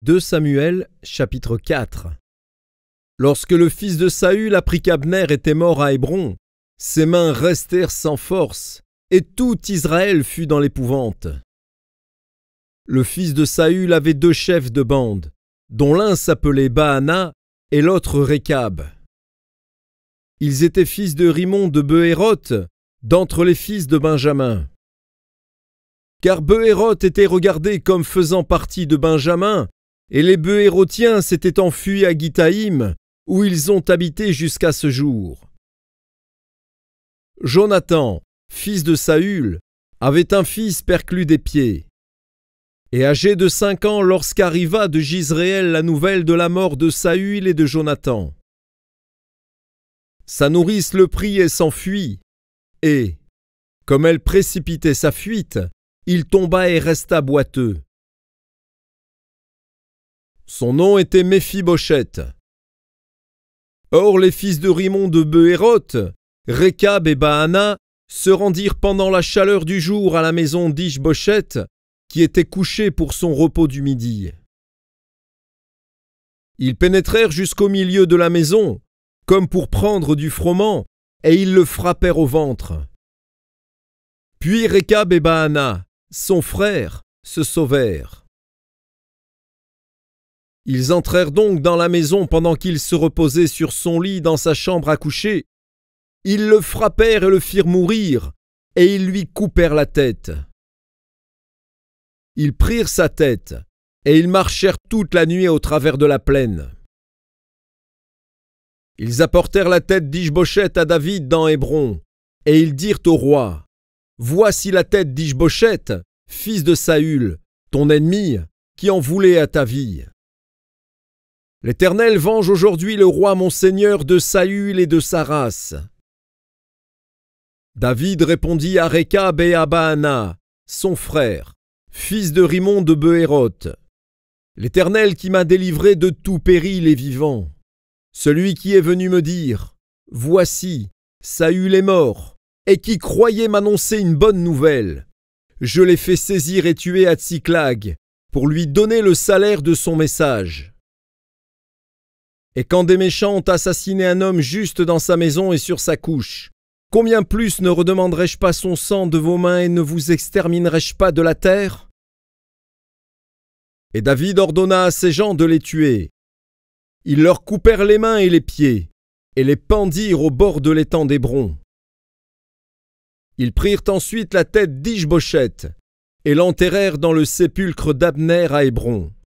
2 Samuel, chapitre 4. Lorsque le fils de Saül apprit qu'Abner était mort à Hébron, ses mains restèrent sans force, et tout Israël fut dans l'épouvante. Le fils de Saül avait 2 chefs de bande, dont l'un s'appelait Baana et l'autre Récab. Ils étaient fils de Rimon de Behéroth, d'entre les fils de Benjamin. Car Behéroth était regardé comme faisant partie de Benjamin, et les Behérotiens s'étaient enfuis à Gitaïm, où ils ont habité jusqu'à ce jour. Jonathan, fils de Saül, avait un fils perclus des pieds. Et âgé de 5 ans lorsqu'arriva de Jizréel la nouvelle de la mort de Saül et de Jonathan. Sa nourrice le prit et s'enfuit, et, comme elle précipitait sa fuite, il tomba et resta boiteux. Son nom était Méphibosheth. Or les fils de Rimon de Behéroth, Récab et Baana, se rendirent pendant la chaleur du jour à la maison d'Ish-Bosheth, qui était couché pour son repos du midi. Ils pénétrèrent jusqu'au milieu de la maison, comme pour prendre du froment, et ils le frappèrent au ventre. Puis Récab et Baana, son frère, se sauvèrent. Ils entrèrent donc dans la maison pendant qu'il se reposait sur son lit dans sa chambre à coucher. Ils le frappèrent et le firent mourir, et ils lui coupèrent la tête. Ils prirent sa tête, et ils marchèrent toute la nuit au travers de la plaine. Ils apportèrent la tête d'Ish-Bosheth à David dans Hébron, et ils dirent au roi, « Voici la tête d'Ish-Bosheth, fils de Saül, ton ennemi, qui en voulait à ta vie. L'Éternel venge aujourd'hui le roi mon seigneur de Saül et de sa race. » David répondit à Récab et à Baana, son frère, fils de Rimon de Behéroth, « L'Éternel qui m'a délivré de tout péril est vivant. Celui qui est venu me dire, « Voici, Saül est mort, et qui croyait m'annoncer une bonne nouvelle. Je l'ai fait saisir et tuer à Tsiklag, pour lui donner le salaire de son message. » Et quand des méchants ont assassiné un homme juste dans sa maison et sur sa couche, combien plus ne redemanderai-je pas son sang de vos mains et ne vous exterminerai-je pas de la terre? Et David ordonna à ses gens de les tuer. Ils leur coupèrent les mains et les pieds, et les pendirent au bord de l'étang d'Hébron. Ils prirent ensuite la tête d'Ish-Bosheth, et l'enterrèrent dans le sépulcre d'Abner à Hébron.